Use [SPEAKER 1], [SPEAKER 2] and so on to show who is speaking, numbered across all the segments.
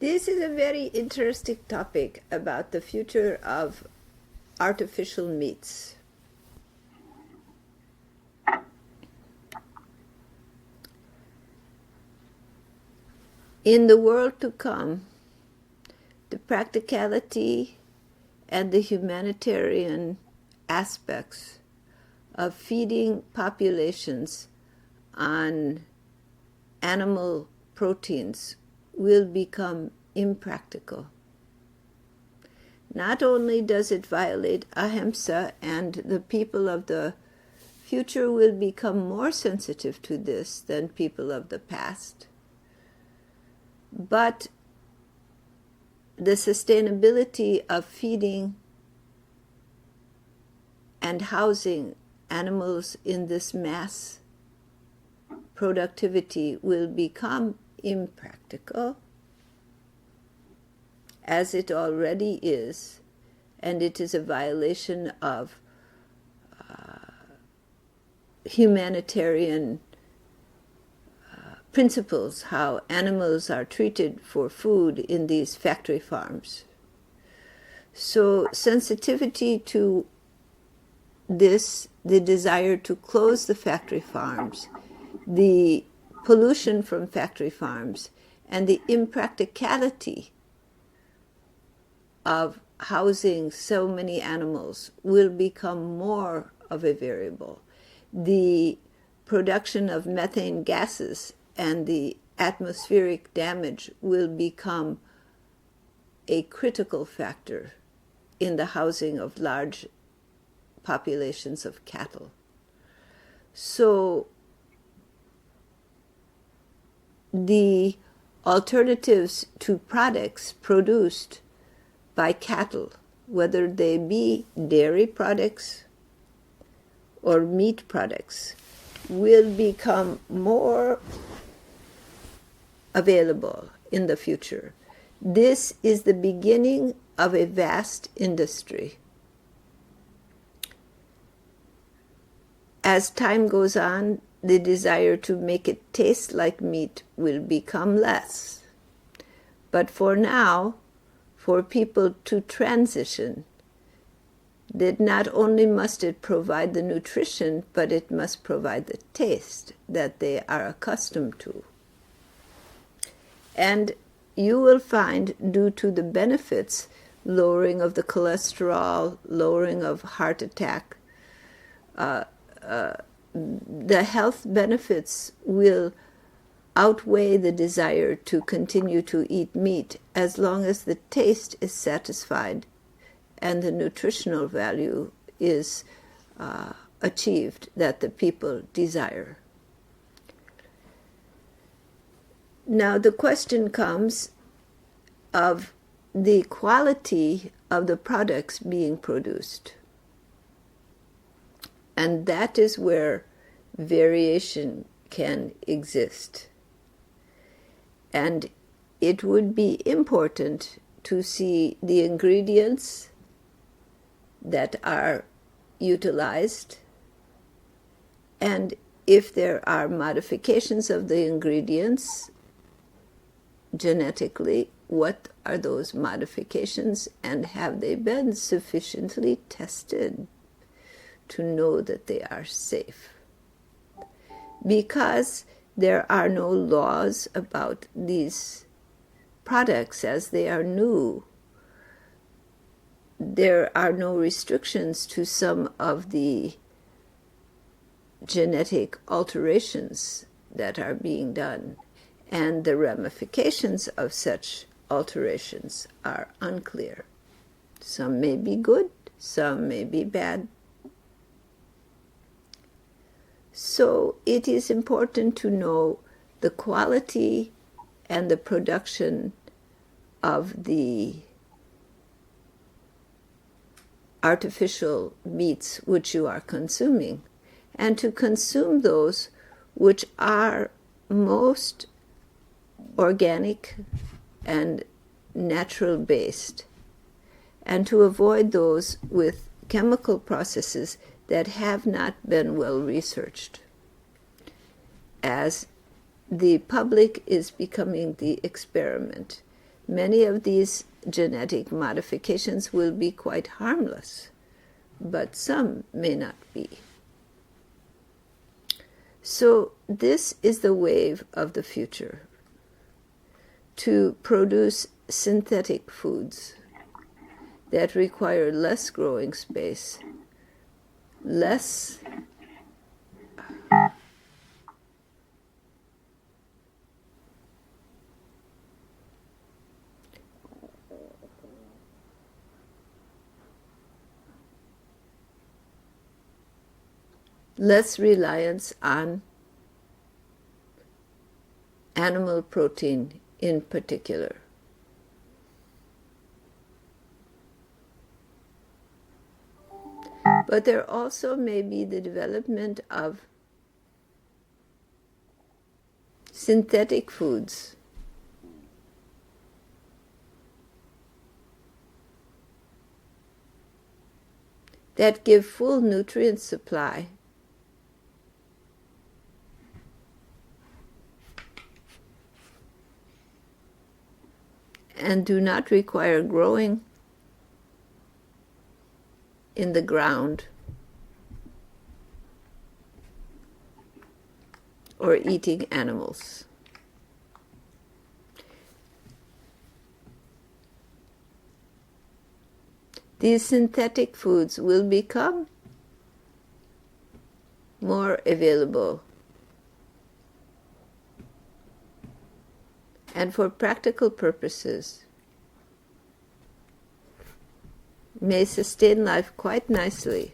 [SPEAKER 1] This is a very interesting topic about the future of artificial meats. In the world to come, the practicality and the humanitarian aspects of feeding populations on animal proteins will become impractical. Not only does it violate ahimsa, and the people of the future will become more sensitive to this than people of the past, but the sustainability of feeding and housing animals in this mass productivity will become impractical, as it already is, and it is a violation of humanitarian principles, how animals are treated for food in these factory farms. So sensitivity to this, the desire to close the factory farms, the pollution from factory farms, and the impracticality of housing so many animals will become more of a variable. The production of methane gases and the atmospheric damage will become a critical factor in the housing of large populations of cattle. So the alternatives to products produced by cattle, whether they be dairy products or meat products, will become more available in the future. This is the beginning of a vast industry. As time goes on, the desire to make it taste like meat will become less. But for now, for people to transition, that not only must it provide the nutrition, but it must provide the taste that they are accustomed to. And you will find, due to the benefits, lowering of the cholesterol, lowering of heart attack, the health benefits will outweigh the desire to continue to eat meat, as long as the taste is satisfied and the nutritional value is achieved that the people desire. Now the question comes of the quality of the products being produced. And that is where variation can exist. And it would be important to see the ingredients that are utilized, and if there are modifications of the ingredients genetically, what are those modifications, and have they been sufficiently tested to know that they are safe? Because there are no laws about these products as they are new, there are no restrictions to some of the genetic alterations that are being done, and the ramifications of such alterations are unclear. Some may be good, some may be bad. So it is important to know the quality and the production of the artificial meats which you are consuming, and to consume those which are most organic and natural based, and to avoid those with chemical processes that have not been well researched. As the public is becoming the experiment, Many of these genetic modifications will be quite harmless, but some may not be. So this is the wave of the future, to produce synthetic foods that require less growing space, less reliance on animal protein in particular. But there also may be the development of synthetic foods that give full nutrient supply and do not require growing in the ground or eating animals. These synthetic foods will become more available, and for practical purposes may sustain life quite nicely.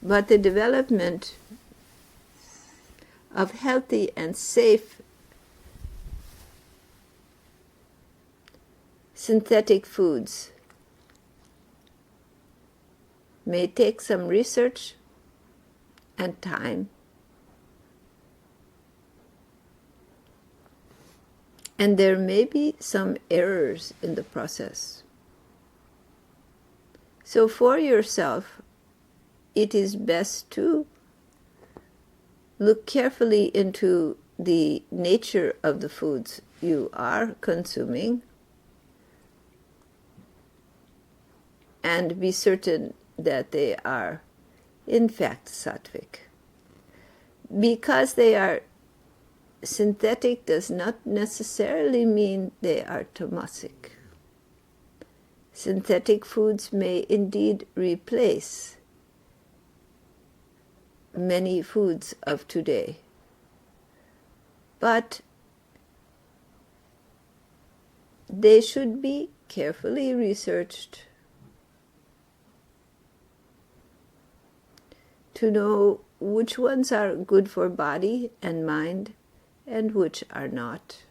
[SPEAKER 1] But the development of healthy and safe synthetic foods may take some research and time, and there may be some errors in the process. So for yourself, it is best to look carefully into the nature of the foods you are consuming and be certain that they are in fact sattvic. Because they are synthetic does not necessarily mean they are tamasic. Synthetic foods may indeed replace many foods of today, but they should be carefully researched to know which ones are good for body and mind and which are not.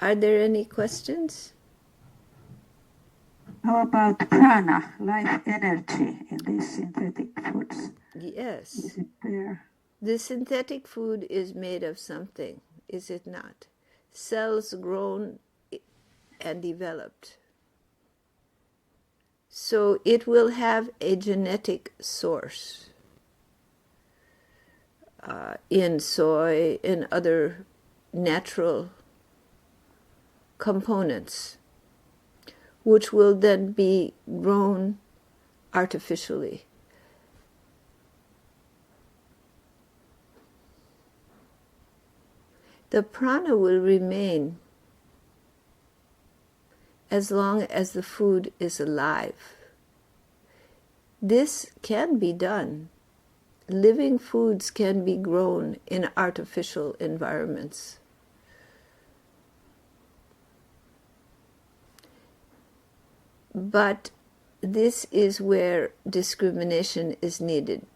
[SPEAKER 1] Are there any questions?
[SPEAKER 2] How about prana, life energy in these synthetic foods?
[SPEAKER 1] Yes.
[SPEAKER 2] Is it there?
[SPEAKER 1] The synthetic food is made of something, is it not? Cells grown and developed. So it will have a genetic source in soy, in other natural components, which will then be grown artificially. The prana will remain as long as the food is alive. This can be done. Living foods can be grown in artificial environments. But this is where discrimination is needed.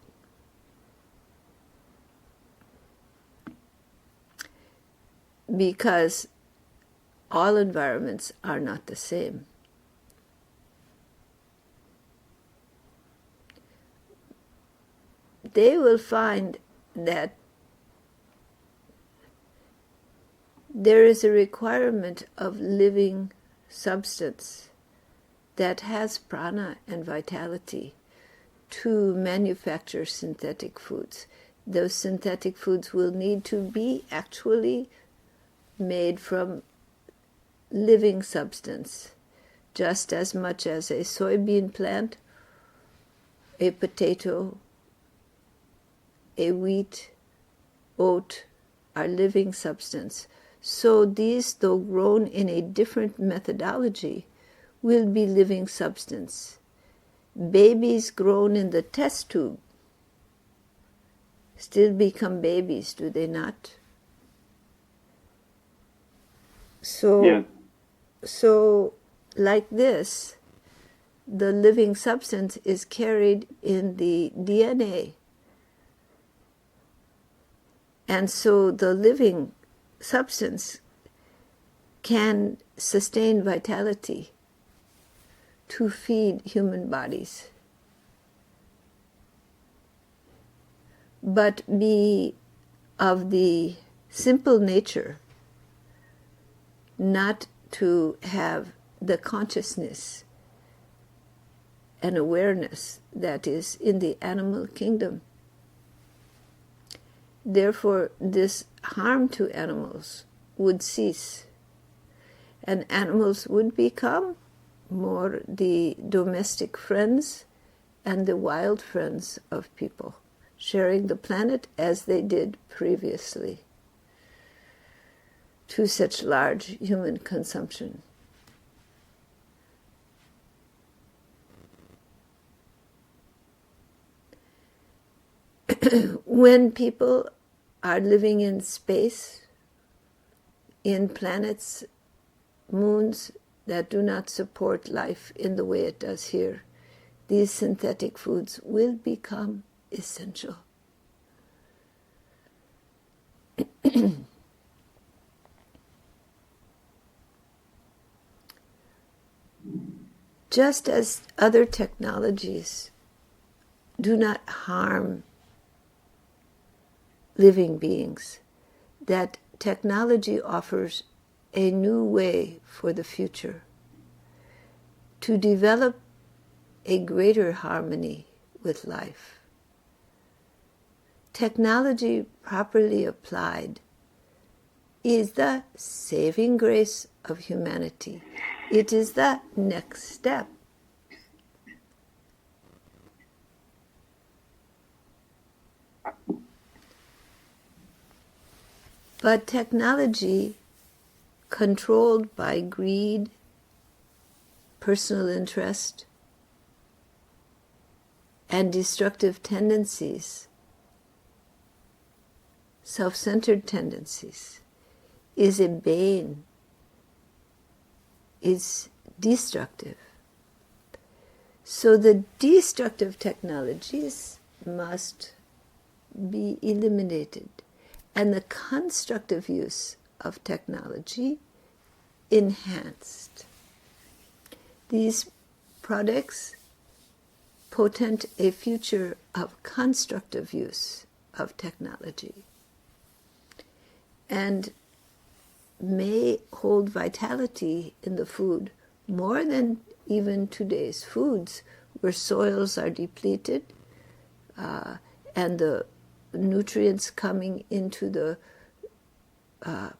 [SPEAKER 1] Because all environments are not the same. They will find that there is a requirement of living substance that has prana and vitality to manufacture synthetic foods. those synthetic foods will need to be actually made from living substance, just as much as a soybean plant, a potato, a wheat, oat are living substance. So these, though grown in a different methodology, will be living substance. Babies grown in the test tube still become babies, do they not? So,
[SPEAKER 3] yeah.
[SPEAKER 1] so like this, the living substance is carried in the DNA. And so the living substance can sustain vitality to feed human bodies, but be of the simple nature, not to have the consciousness and awareness that is in the animal kingdom. Therefore, this harm to animals would cease, and animals would become more the domestic friends and the wild friends of people, sharing the planet as they did previously to such large human consumption. When people are living in space, in planets, moons that do not support life in the way it does here, these synthetic foods will become essential. Just as other technologies do not harm living beings, that technology offers a new way for the future to develop a greater harmony with life. Technology properly applied is the saving grace of humanity. It is the next step. But technology controlled by greed, personal interest, and destructive tendencies, self-centered tendencies, is a bane, is destructive. So the destructive technologies must be eliminated, and the constructive use of technology enhanced. These products portend a future of constructive use of technology and may hold vitality in the food more than even today's foods, where soils are depleted and the nutrients coming into the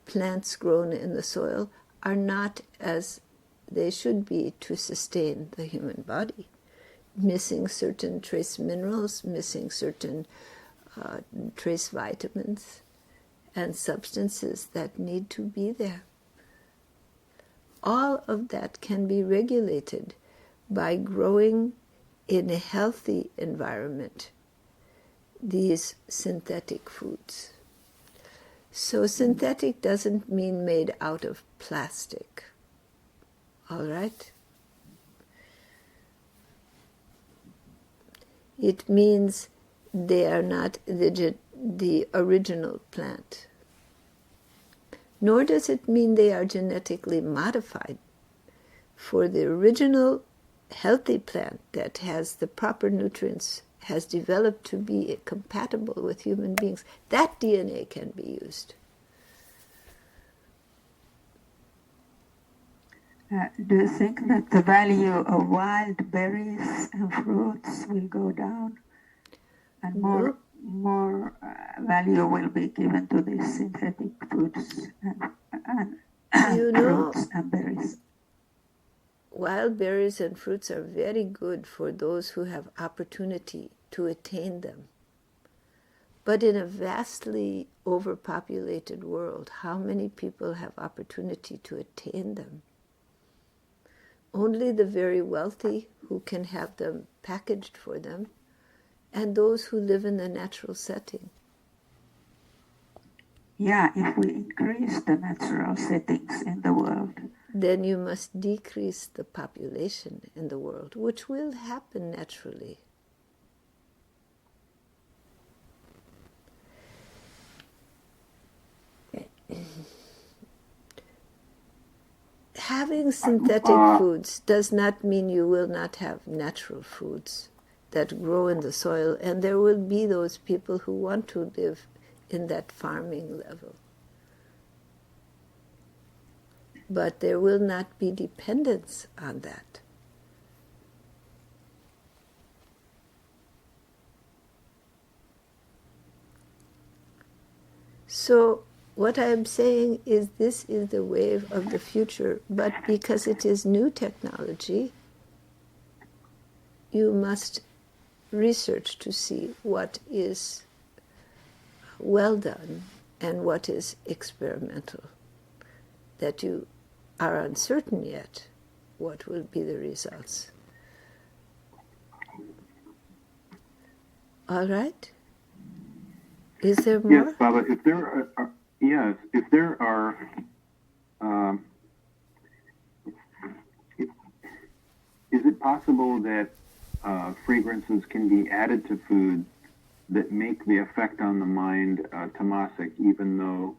[SPEAKER 1] plants grown in the soil are not as they should be to sustain the human body. Missing certain trace minerals, missing certain trace vitamins and substances that need to be there. All of that can be regulated by growing in a healthy environment these synthetic foods. So synthetic doesn't mean made out of plastic. All right? It means they are not the original plant. Nor does it mean they are genetically modified. For the original healthy plant that has the proper nutrients has developed to be compatible with human beings, that DNA can be used.
[SPEAKER 2] Do you think that the value of wild berries and fruits will go down and more more value will be given to these synthetic foods and fruits and berries.
[SPEAKER 1] Wild berries and fruits are very good for those who have opportunity to attain them. But in a vastly overpopulated world, how many people have opportunity to attain them? Only the very wealthy who can have them packaged for them, and those who live in the natural setting.
[SPEAKER 2] Yeah, if we increase the natural settings in the world,
[SPEAKER 1] then you must decrease the population in the world, which will happen naturally. Having synthetic foods does not mean you will not have natural foods that grow in the soil, and there will be those people who want to live in that farming level. But there will not be dependence on that. So what I'm saying is this is the wave of the future, but because it is new technology, you must research to see what is well done and what is experimental, that you are uncertain yet what will be the results. All right? Is there more?
[SPEAKER 3] Yes, Baba. If there are, is it possible that fragrances can be added to foods that make the effect on the mind tamasic, even though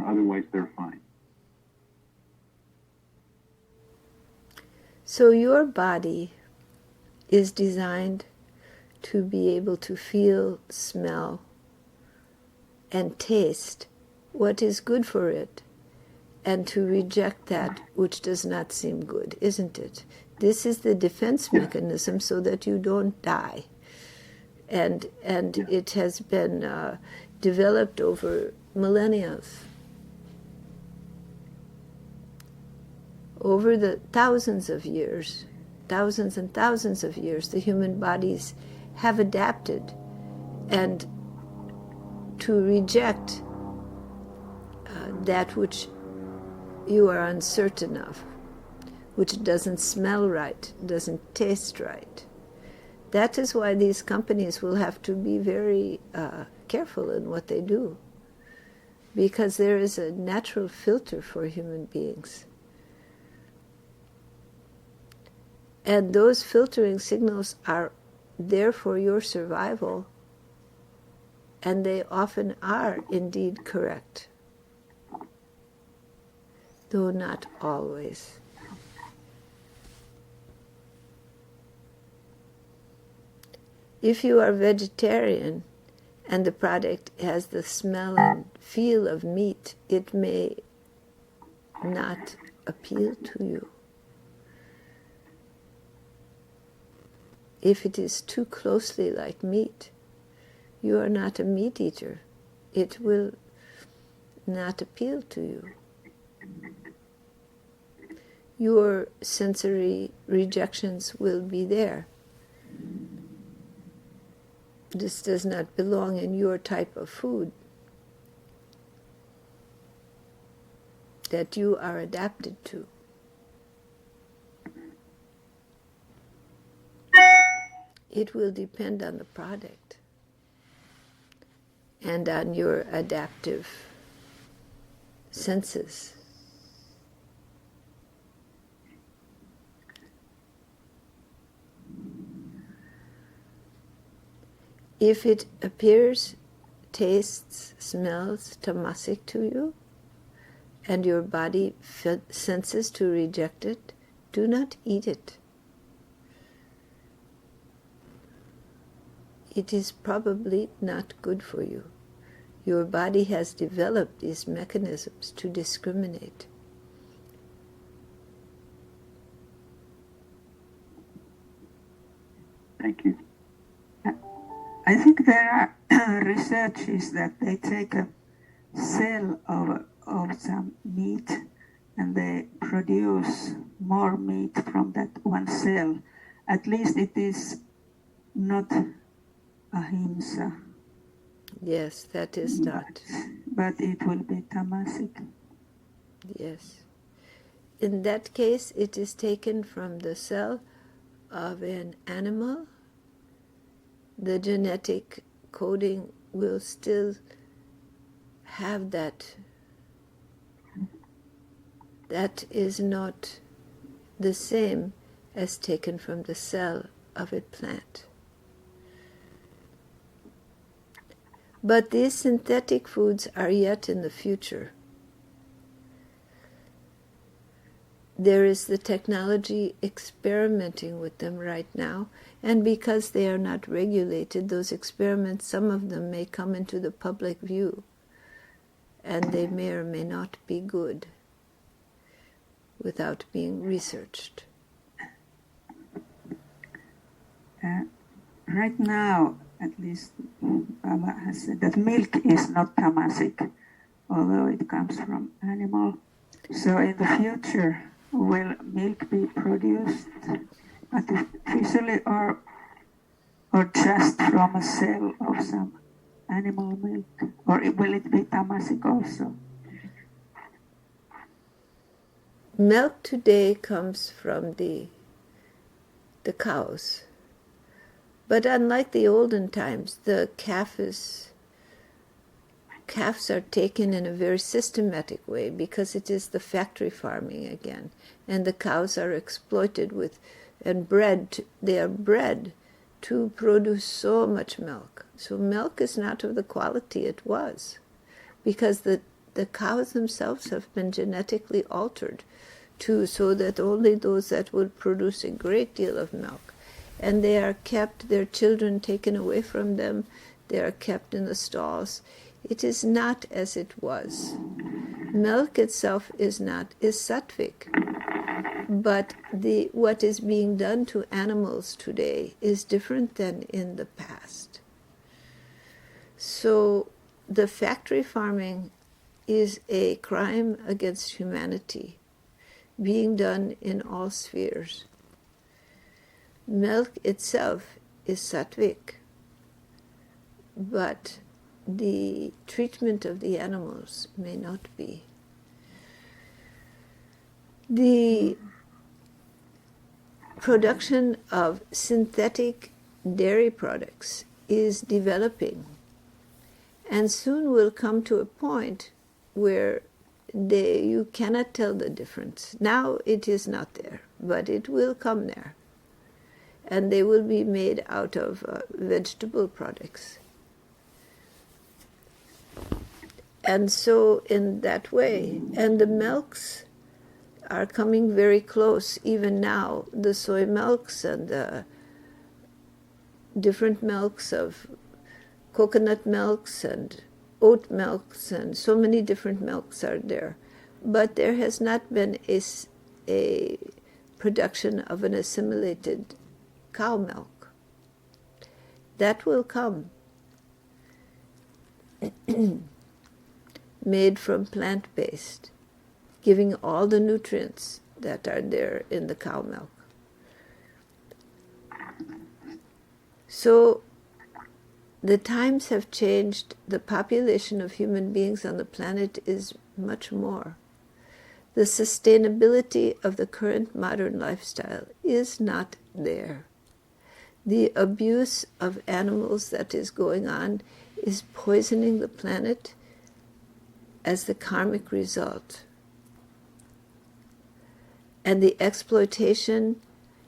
[SPEAKER 3] otherwise they're fine?
[SPEAKER 1] So your body is designed to be able to feel, smell, and taste what is good for it, and to reject that which does not seem good, isn't it? This is the defense mechanism so that you don't die. And it has been developed over millennia. Over the thousands and thousands of years, the human bodies have adapted and to reject that which you are uncertain of, which doesn't smell right, doesn't taste right. That is why these companies will have to be very careful in what they do, because there is a natural filter for human beings. And those filtering signals are there for your survival, and they often are indeed correct, though not always. If you are vegetarian and the product has the smell and feel of meat, it may not appeal to you. If it is too closely like meat, you are not a meat eater. It will not appeal to you. Your sensory rejections will be there. This does not belong in your type of food that you are adapted to. It will depend on the product and on your adaptive senses. If it appears, tastes, smells tamasic to you, and your body senses to reject it, do not eat it. It is probably not good for you. Your body has developed these mechanisms to discriminate.
[SPEAKER 3] Thank you.
[SPEAKER 2] I think there are researches that they take a cell of some meat and they produce more meat from that one cell. At least it is not ahimsa.
[SPEAKER 1] Yes, that is not.
[SPEAKER 2] But it will be tamasic.
[SPEAKER 1] Yes. In that case, it is taken from the cell of an animal. The genetic coding will still have that. That is not the same as taken from the cell of a plant. But these synthetic foods are yet in the future. There is the technology experimenting with them right now, and because they are not regulated, those experiments, some of them may come into the public view, and they may or may not be good without being researched.
[SPEAKER 2] Right now, at least Baba has said that milk is not tamasic, although it comes from animal. So in the future, will milk be produced artificially or just from a cell of some animal milk? Or will it be tamasic also?
[SPEAKER 1] Milk today comes from the cows. But unlike the olden times, the calves are taken in a very systematic way because it is the factory farming again. And the cows are exploited with and bred. They are bred to produce so much milk. So milk is not of the quality it was because the cows themselves have been genetically altered so that only those that would produce a great deal of milk. And they are kept, their children taken away from them, they are kept in the stalls. It is not as it was. Milk itself is sattvic. But what is being done to animals today is different than in the past. So the factory farming is a crime against humanity, being done in all spheres. Milk itself is sattvic, but the treatment of the animals may not be. The production of synthetic dairy products is developing and soon will come to a point where you cannot tell the difference. Now it is not there, but it will come there. And they will be made out of vegetable products. And so in that way, and the milks are coming very close even now, the soy milks and the different milks of coconut milks and oat milks and so many different milks are there. But there has not been a production of an assimilated cow milk. That will come. Made from plant-based, giving all the nutrients that are there in the cow milk. So the times have changed. The population of human beings on the planet is much more. The sustainability of the current modern lifestyle is not there. The abuse of animals that is going on is poisoning the planet as the karmic result. And the exploitation,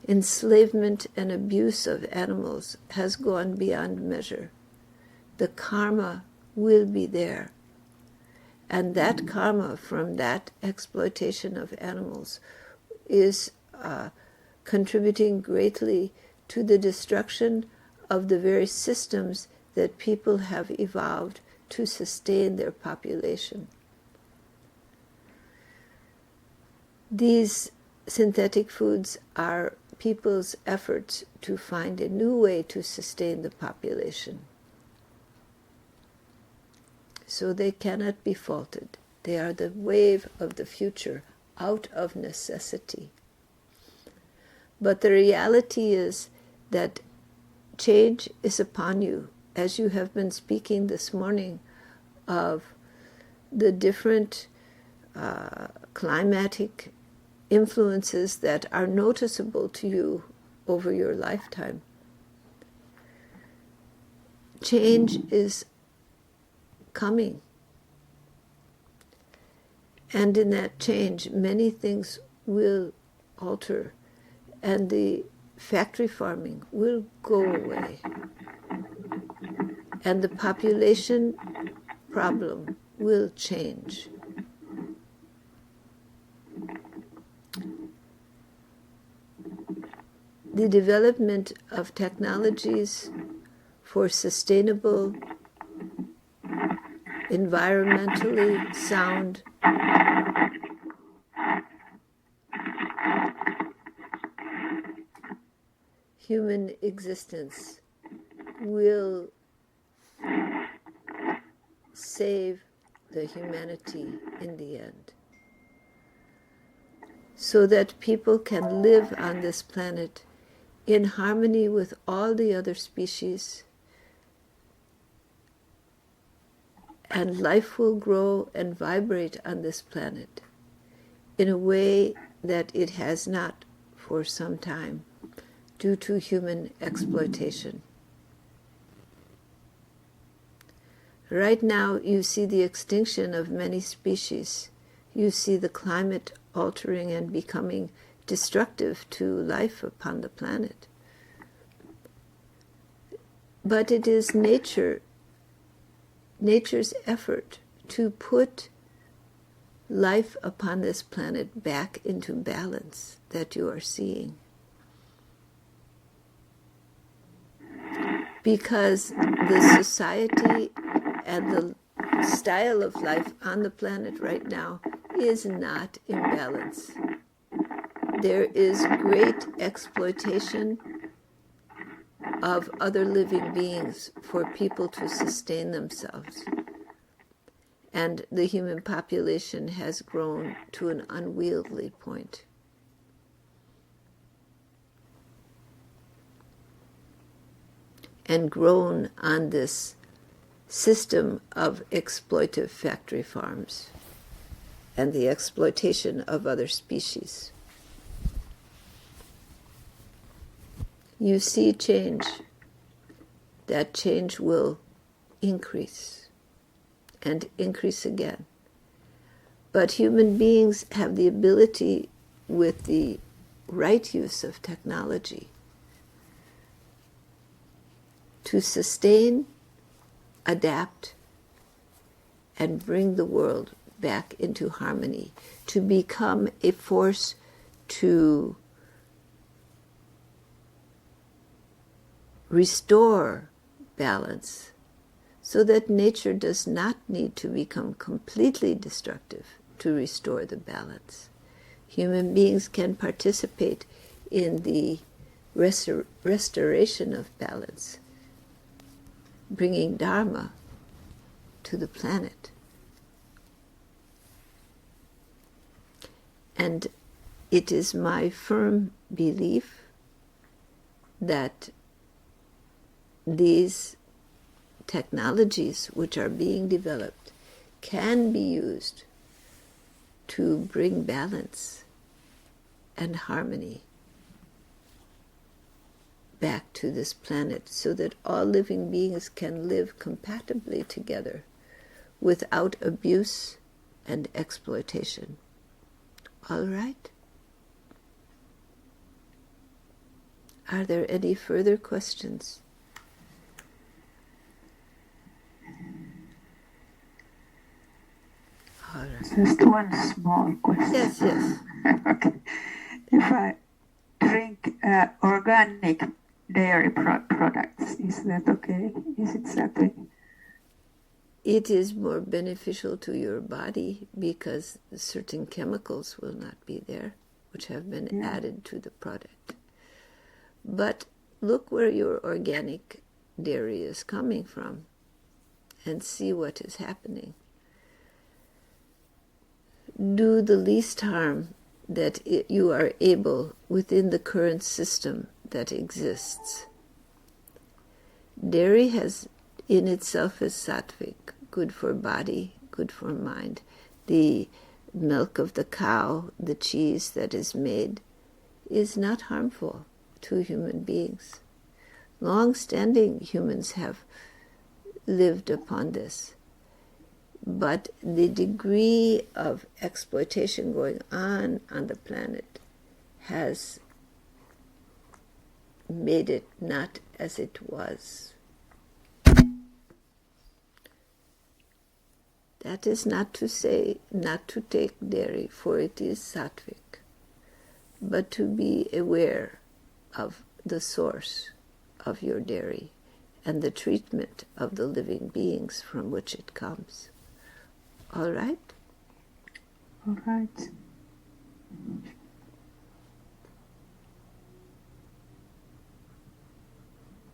[SPEAKER 1] enslavement, and abuse of animals has gone beyond measure. The karma will be there. And that karma from that exploitation of animals is contributing greatly to the destruction of the very systems that people have evolved to sustain their population. These synthetic foods are people's efforts to find a new way to sustain the population. So they cannot be faulted. They are the wave of the future out of necessity. But the reality is that change is upon you, as you have been speaking this morning of the different climatic influences that are noticeable to you over your lifetime. Change is coming. And in that change, many things will alter, and the factory farming will go away. And the population problem will change. The development of technologies for sustainable, environmentally sound human existence will save the humanity in the end, so that people can live on this planet in harmony with all the other species, and life will grow and vibrate on this planet in a way that it has not for some time due to human exploitation. Right now, you see the extinction of many species. You see the climate altering and becoming destructive to life upon the planet. But it is nature's effort to put life upon this planet back into balance that you are seeing. Because the society and the style of life on the planet right now is not in balance. There is great exploitation of other living beings for people to sustain themselves. And the human population has grown to an unwieldy point. And grown on this system of exploitive factory farms and the exploitation of other species. You see change. That change will increase and increase again. But human beings have the ability, with the right use of technology, to sustain, adapt, and bring the world back into harmony, to become a force to restore balance, so that nature does not need to become completely destructive to restore the balance. Human beings can participate in the restoration of balance, bringing Dharma to the planet. And it is my firm belief that these technologies which are being developed can be used to bring balance and harmony back to this planet, so that all living beings can live compatibly together without abuse and exploitation. All right? Are there any further questions? All right.
[SPEAKER 2] Just one small question.
[SPEAKER 1] Yes, yes.
[SPEAKER 2] Okay. If I drink organic dairy products, is that okay? Is it sattvic?
[SPEAKER 1] It is more beneficial to your body because certain chemicals will not be there, which have been added to the product. But look where your organic dairy is coming from and see what is happening. Do the least harm that you are able within the current system that exists. Dairy has in itself is sattvic, good for body, good for mind. The milk of the cow, the cheese that is made, is not harmful to human beings. Long-standing humans have lived upon this. But the degree of exploitation going on the planet has made it not as it was. That is not to say not to take dairy, for it is sattvic, but to be aware of the source of your dairy and the treatment of the living beings from which it comes. All right?
[SPEAKER 2] All right.